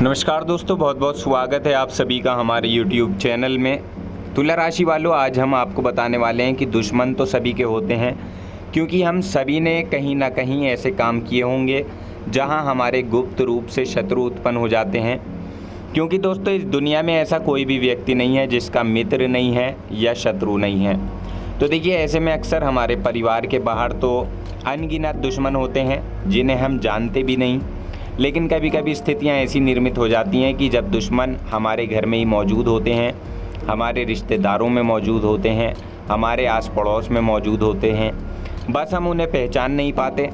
नमस्कार दोस्तों, बहुत बहुत स्वागत है आप सभी का हमारे YouTube चैनल में। तुला राशि वालों, आज हम आपको बताने वाले हैं कि दुश्मन तो सभी के होते हैं, क्योंकि हम सभी ने कहीं ना कहीं ऐसे काम किए होंगे जहां हमारे गुप्त रूप से शत्रु उत्पन्न हो जाते हैं। क्योंकि दोस्तों, इस दुनिया में ऐसा कोई भी व्यक्ति नहीं है जिसका मित्र नहीं है या शत्रु नहीं है। तो देखिए, ऐसे में अक्सर हमारे परिवार के बाहर तो अनगिनत दुश्मन होते हैं जिन्हें हम जानते भी नहीं। लेकिन कभी कभी स्थितियां ऐसी निर्मित हो जाती हैं कि जब दुश्मन हमारे घर में ही मौजूद होते हैं, हमारे रिश्तेदारों में मौजूद होते हैं, हमारे आस पड़ोस में मौजूद होते हैं, बस हम उन्हें पहचान नहीं पाते।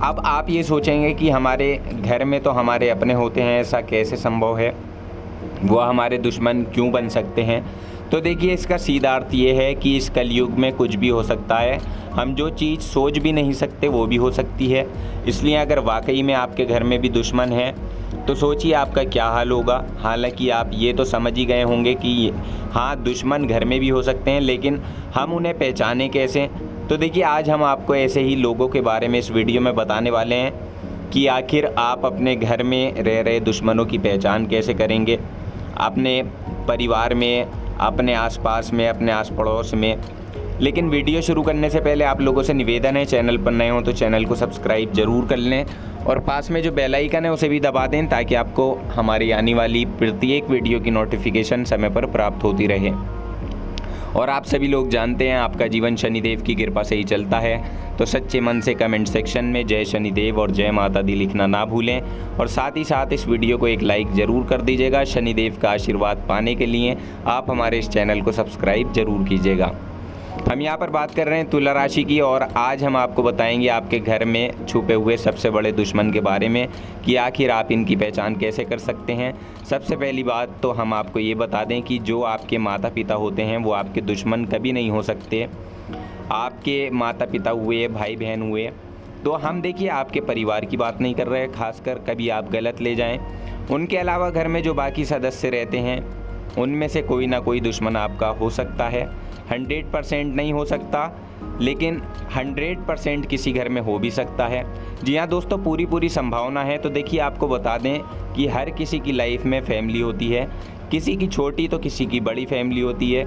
अब आप ये सोचेंगे कि हमारे घर में तो हमारे अपने होते हैं, ऐसा कैसे संभव है, वो हमारे दुश्मन क्यों बन सकते हैं। तो देखिए, इसका सीधा अर्थ ये है कि इस कलयुग में कुछ भी हो सकता है। हम जो चीज़ सोच भी नहीं सकते वो भी हो सकती है। इसलिए अगर वाकई में आपके घर में भी दुश्मन है तो सोचिए आपका क्या हाल होगा। हालांकि आप ये तो समझ ही गए होंगे कि हाँ, दुश्मन घर में भी हो सकते हैं, लेकिन हम उन्हें पहचाने कैसे। तो देखिए, आज हम आपको ऐसे ही लोगों के बारे में इस वीडियो में बताने वाले हैं कि आखिर आप अपने घर में रह रहे दुश्मनों की पहचान कैसे करेंगे, अपने परिवार में, अपने आसपास में, अपने आस पड़ोस में। लेकिन वीडियो शुरू करने से पहले आप लोगों से निवेदन है, चैनल पर नए हो तो चैनल को सब्सक्राइब जरूर कर लें और पास में जो बेल आइकन है उसे भी दबा दें, ताकि आपको हमारी आने वाली प्रत्येक वीडियो की नोटिफिकेशन समय पर प्राप्त होती रहे। और आप सभी लोग जानते हैं आपका जीवन शनिदेव की कृपा से ही चलता है, तो सच्चे मन से कमेंट सेक्शन में जय शनिदेव और जय माता दी लिखना ना भूलें। और साथ ही साथ इस वीडियो को एक लाइक ज़रूर कर दीजिएगा। शनिदेव का आशीर्वाद पाने के लिए आप हमारे इस चैनल को सब्सक्राइब जरूर कीजिएगा। हम यहाँ पर बात कर रहे हैं तुला राशि की, और आज हम आपको बताएंगे आपके घर में छुपे हुए सबसे बड़े दुश्मन के बारे में कि आखिर आप इनकी पहचान कैसे कर सकते हैं। सबसे पहली बात तो हम आपको ये बता दें कि जो आपके माता पिता होते हैं वो आपके दुश्मन कभी नहीं हो सकते। आपके माता पिता हुए, भाई बहन हुए, तो हम देखिए आपके परिवार की बात नहीं कर रहे हैं, खासकर कभी आप गलत ले जाएं। उनके अलावा घर में जो बाकी सदस्य रहते हैं उनमें से कोई ना कोई दुश्मन आपका हो सकता है। 100% नहीं हो सकता, लेकिन 100% किसी घर में हो भी सकता है। जी हाँ दोस्तों, पूरी संभावना है। तो देखिए, आपको बता दें कि हर किसी की लाइफ में फैमिली होती है, किसी की छोटी तो किसी की बड़ी फैमिली होती है,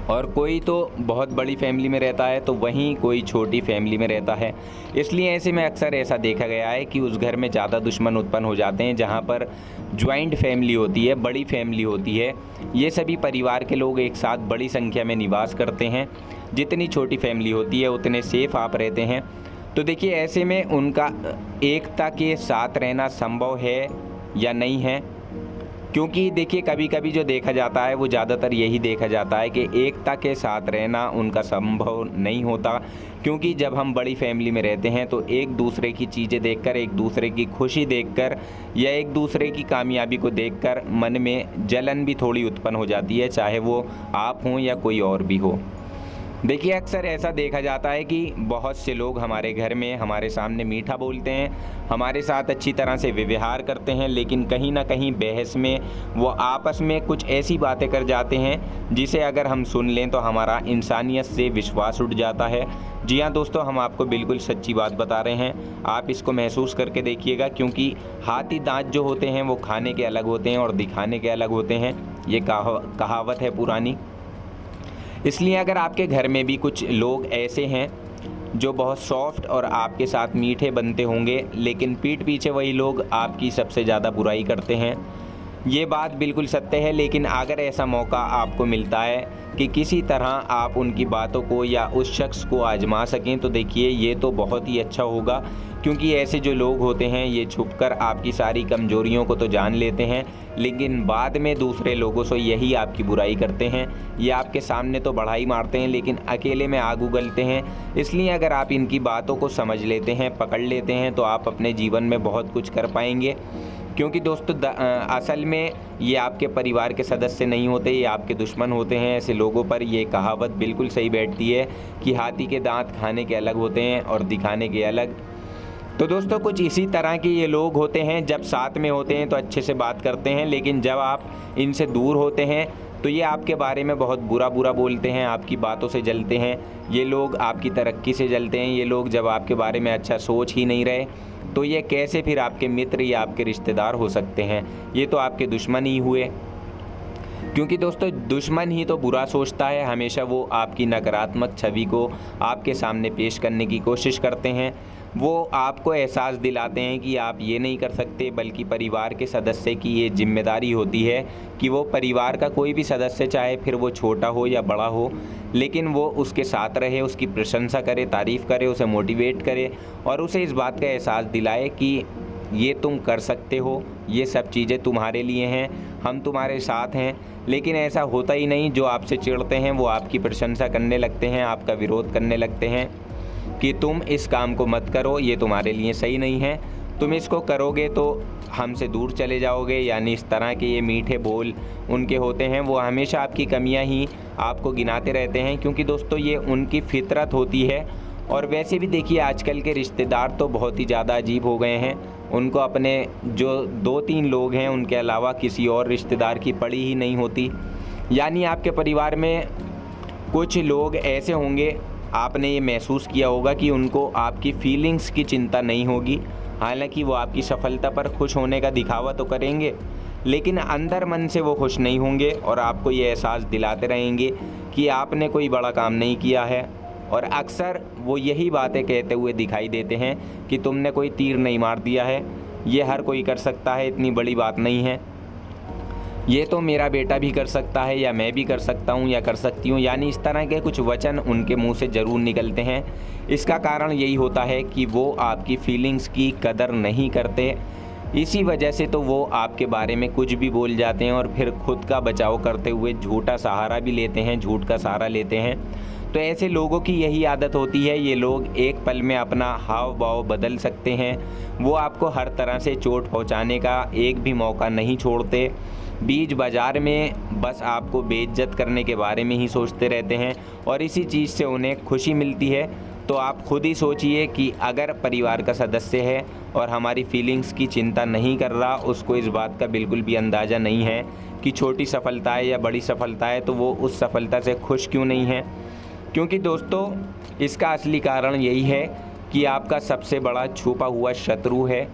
और कोई तो बहुत बड़ी फैमिली में रहता है तो वहीं कोई छोटी फैमिली में रहता है। इसलिए ऐसे में अक्सर ऐसा देखा गया है कि उस घर में ज़्यादा दुश्मन उत्पन्न हो जाते हैं जहां पर ज्वाइंट फैमिली होती है, बड़ी फैमिली होती है। ये सभी परिवार के लोग एक साथ बड़ी संख्या में निवास करते हैं। जितनी छोटी फैमिली होती है उतने सेफ आप रहते हैं। तो देखिए, ऐसे में उनका एकता के साथ रहना संभव है या नहीं है, क्योंकि देखिए कभी कभी जो देखा जाता है वो ज़्यादातर यही देखा जाता है कि एकता के साथ रहना उनका संभव नहीं होता। क्योंकि जब हम बड़ी फैमिली में रहते हैं तो एक दूसरे की चीज़ें देखकर, एक दूसरे की खुशी देखकर या एक दूसरे की कामयाबी को देखकर मन में जलन भी थोड़ी उत्पन्न हो जाती है, चाहे वो आप हों या कोई और भी हो। देखिए, अक्सर ऐसा देखा जाता है कि बहुत से लोग हमारे घर में हमारे सामने मीठा बोलते हैं, हमारे साथ अच्छी तरह से व्यवहार करते हैं, लेकिन कहीं ना कहीं बहस में वो आपस में कुछ ऐसी बातें कर जाते हैं जिसे अगर हम सुन लें तो हमारा इंसानियत से विश्वास उठ जाता है। जी हाँ दोस्तों, हम आपको बिल्कुल सच्ची बात बता रहे हैं, आप इसको महसूस करके देखिएगा। क्योंकि हाथी दांत जो होते हैं वो खाने के अलग होते हैं और दिखाने के अलग होते हैं, ये कहावत है पुरानी। इसलिए अगर आपके घर में भी कुछ लोग ऐसे हैं जो बहुत सॉफ्ट और आपके साथ मीठे बनते होंगे, लेकिन पीठ पीछे वही लोग आपकी सबसे ज़्यादा बुराई करते हैं, ये बात बिल्कुल सत्य है। लेकिन अगर ऐसा मौका आपको मिलता है कि किसी तरह आप उनकी बातों को या उस शख्स को आजमा सकें, तो देखिए ये तो बहुत ही अच्छा होगा। क्योंकि ऐसे जो लोग होते हैं ये छुपकर आपकी सारी कमजोरियों को तो जान लेते हैं, लेकिन बाद में दूसरे लोगों से यही आपकी बुराई करते हैं। ये आपके सामने तो बढ़ाई मारते हैं, लेकिन अकेले में आग उगलते हैं। इसलिए अगर आप इनकी बातों को समझ लेते हैं, पकड़ लेते हैं, तो आप अपने जीवन में बहुत कुछ कर पाएंगे। क्योंकि दोस्तों, असल में ये आपके परिवार के सदस्य नहीं होते, ये आपके दुश्मन होते हैं। ऐसे लोगों पर ये कहावत बिल्कुल सही बैठती है कि हाथी के दांत खाने के अलग होते हैं और दिखाने के अलग। तो दोस्तों, कुछ इसी तरह के ये लोग होते हैं, जब साथ में होते हैं तो अच्छे से बात करते हैं, लेकिन जब आप इनसे दूर होते हैं तो ये आपके बारे में बहुत बुरा बोलते हैं, आपकी बातों से जलते हैं, ये लोग आपकी तरक्की से जलते हैं। ये लोग जब आपके बारे में अच्छा सोच ही नहीं रहे तो ये कैसे फिर आपके मित्र या आपके रिश्तेदार हो सकते हैं? ये तो आपके दुश्मन ही हुए। क्योंकि दोस्तों दुश्मन ही तो बुरा सोचता है, हमेशा वो आपकी नकारात्मक छवि को आपके सामने पेश करने की कोशिश करते हैं। वो आपको एहसास दिलाते हैं कि आप ये नहीं कर सकते, बल्कि परिवार के सदस्य की ये जिम्मेदारी होती है कि वो परिवार का कोई भी सदस्य, चाहे फिर वो छोटा हो या बड़ा हो, लेकिन वो उसके साथ रहे, उसकी प्रशंसा करे, तारीफ़ करे, उसे मोटिवेट करे और उसे इस बात का एहसास दिलाए कि ये तुम कर सकते हो, ये सब चीज़ें तुम्हारे लिए हैं, हम तुम्हारे साथ हैं। लेकिन ऐसा होता ही नहीं। जो आपसे चिढ़ते हैं वो आपकी प्रशंसा करने लगते हैं, आपका विरोध करने लगते हैं कि तुम इस काम को मत करो, ये तुम्हारे लिए सही नहीं है, तुम इसको करोगे तो हमसे दूर चले जाओगे। यानी इस तरह के ये मीठे बोल उनके होते हैं। वो हमेशा आपकी कमियां ही आपको गिनाते रहते हैं, क्योंकि दोस्तों ये उनकी फितरत होती है। और वैसे भी देखिए आजकल के रिश्तेदार तो बहुत ही ज़्यादा अजीब हो गए हैं। उनको अपने जो 2-3 लोग हैं उनके अलावा किसी और रिश्तेदार की पड़ी ही नहीं होती। यानी आपके परिवार में कुछ लोग ऐसे होंगे, आपने ये महसूस किया होगा कि उनको आपकी फीलिंग्स की चिंता नहीं होगी। हालांकि वो आपकी सफलता पर खुश होने का दिखावा तो करेंगे, लेकिन अंदर मन से वो खुश नहीं होंगे और आपको ये एहसास दिलाते रहेंगे कि आपने कोई बड़ा काम नहीं किया है। और अक्सर वो यही बातें कहते हुए दिखाई देते हैं कि तुमने कोई तीर नहीं मार दिया है, ये हर कोई कर सकता है, इतनी बड़ी बात नहीं है, ये तो मेरा बेटा भी कर सकता है, या मैं भी कर सकता हूँ या कर सकती हूँ। यानी इस तरह के कुछ वचन उनके मुंह से ज़रूर निकलते हैं। इसका कारण यही होता है कि वो आपकी फीलिंग्स की कदर नहीं करते। इसी वजह से तो वो आपके बारे में कुछ भी बोल जाते हैं और फिर खुद का बचाव करते हुए झूठा सहारा भी लेते हैं, झूठ का सहारा लेते हैं। तो ऐसे लोगों की यही आदत होती है। ये लोग एक पल में अपना हाव भाव बदल सकते हैं। वो आपको हर तरह से चोट पहुंचाने का एक भी मौका नहीं छोड़ते। बीच बाज़ार में बस आपको बेइज्जत करने के बारे में ही सोचते रहते हैं और इसी चीज़ से उन्हें खुशी मिलती है। तो आप खुद ही सोचिए कि अगर परिवार का सदस्य है और हमारी फीलिंग्स की चिंता नहीं कर रहा, उसको इस बात का बिल्कुल भी अंदाज़ा नहीं है कि छोटी सफलता है या बड़ी सफलता है, तो वो उस सफलता से खुश क्यों नहीं है। क्योंकि दोस्तों इसका असली कारण यही है कि आपका सबसे बड़ा छुपा हुआ शत्रु है,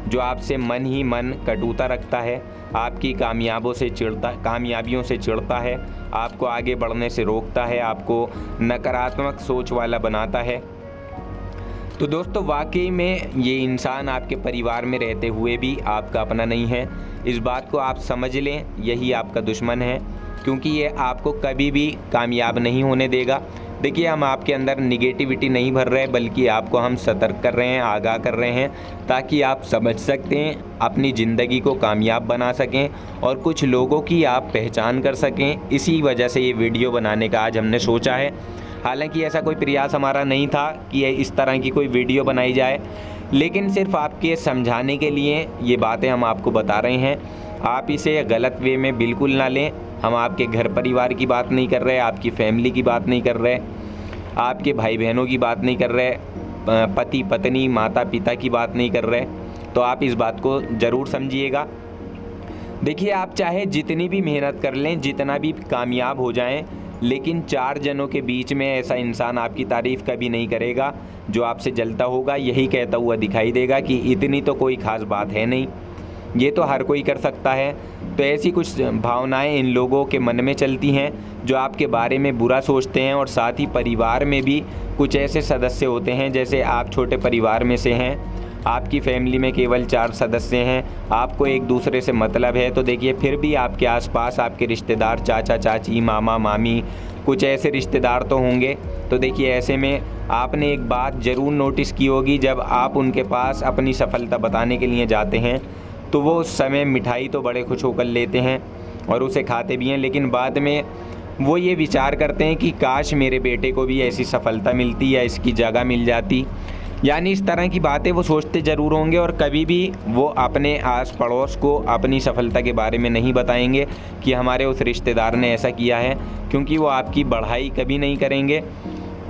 जो आपसे मन ही मन कटुता रखता है, आपकी कामयाबियों से चिढ़ता है, आपको आगे बढ़ने से रोकता है, आपको नकारात्मक सोच वाला बनाता है। तो दोस्तों वाकई में ये इंसान आपके परिवार में रहते हुए भी आपका अपना नहीं है। इस बात को आप समझ लें, यही आपका दुश्मन है, क्योंकि ये आपको कभी भी कामयाब नहीं होने देगा। देखिए हम आपके अंदर निगेटिविटी नहीं भर रहे, बल्कि आपको हम सतर्क कर रहे हैं, आगाह कर रहे हैं, ताकि आप समझ सकते हैं, अपनी ज़िंदगी को कामयाब बना सकें और कुछ लोगों की आप पहचान कर सकें। इसी वजह से ये वीडियो बनाने का आज हमने सोचा है। हालांकि ऐसा कोई प्रयास हमारा नहीं था कि इस तरह की कोई वीडियो बनाई जाए, लेकिन सिर्फ आपके समझाने के लिए ये बातें हम आपको बता रहे हैं। आप इसे गलत वे में बिल्कुल ना लें। हम आपके घर परिवार की बात नहीं कर रहे, आपकी फैमिली की बात नहीं कर रहे, आपके भाई बहनों की बात नहीं कर रहे, पति पत्नी माता पिता की बात नहीं कर रहे। तो आप इस बात को ज़रूर समझिएगा। देखिए आप चाहे जितनी भी मेहनत कर लें, जितना भी कामयाब हो जाएं, लेकिन 4 जनों के बीच में ऐसा इंसान आपकी तारीफ़ कभी नहीं करेगा जो आपसे जलता होगा, यही कहता हुआ दिखाई देगा कि इतनी तो कोई ख़ास बात है नहीं, ये तो हर कोई कर सकता है। तो ऐसी कुछ भावनाएं इन लोगों के मन में चलती हैं जो आपके बारे में बुरा सोचते हैं। और साथ ही परिवार में भी कुछ ऐसे सदस्य होते हैं, जैसे आप छोटे परिवार में से हैं, आपकी फैमिली में केवल 4 सदस्य हैं, आपको एक दूसरे से मतलब है, तो देखिए फिर भी आपके आसपास आपके रिश्तेदार, चाचा चाची, मामा मामी, कुछ ऐसे रिश्तेदार तो होंगे। तो देखिए ऐसे में आपने एक बात ज़रूर नोटिस की होगी, जब आप उनके पास अपनी सफलता बताने के लिए जाते हैं तो वो उस समय मिठाई तो बड़े खुश होकर लेते हैं और उसे खाते भी हैं, लेकिन बाद में वो ये विचार करते हैं कि काश मेरे बेटे को भी ऐसी सफलता मिलती या इसकी जगह मिल जाती। यानी इस तरह की बातें वो सोचते ज़रूर होंगे और कभी भी वो अपने आस पड़ोस को अपनी सफलता के बारे में नहीं बताएंगे कि हमारे उस रिश्तेदार ने ऐसा किया है, क्योंकि वो आपकी बढ़ाई कभी नहीं करेंगे।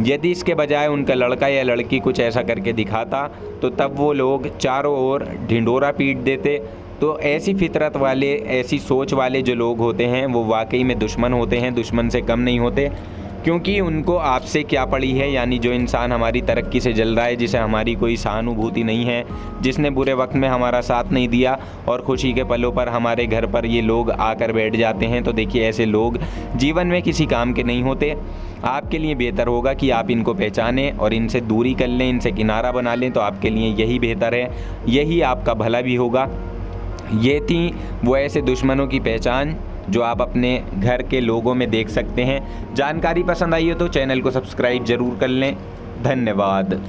यदि इसके बजाय उनका लड़का या लड़की कुछ ऐसा करके दिखाता तो तब वो लोग चारों ओर ढिंढोरा पीट देते, तो ऐसी फितरत वाले, ऐसी सोच वाले जो लोग होते हैं वो वाकई में दुश्मन होते हैं, दुश्मन से कम नहीं होते। क्योंकि उनको आपसे क्या पड़ी है, यानी जो इंसान हमारी तरक्की से जल रहा है, जिसे हमारी कोई सहानुभूति नहीं है, जिसने बुरे वक्त में हमारा साथ नहीं दिया और खुशी के पलों पर हमारे घर पर ये लोग आकर बैठ जाते हैं, तो देखिए ऐसे लोग जीवन में किसी काम के नहीं होते। आपके लिए बेहतर होगा कि आप इनको पहचानें और इनसे दूरी कर लें, इनसे किनारा बना लें, तो आपके लिए यही बेहतर है, यही आपका भला भी होगा। ये थी वो ऐसे दुश्मनों की पहचान जो आप अपने घर के लोगों में देख सकते हैं। जानकारी पसंद आई हो तो चैनल को सब्सक्राइब ज़रूर कर लें। धन्यवाद।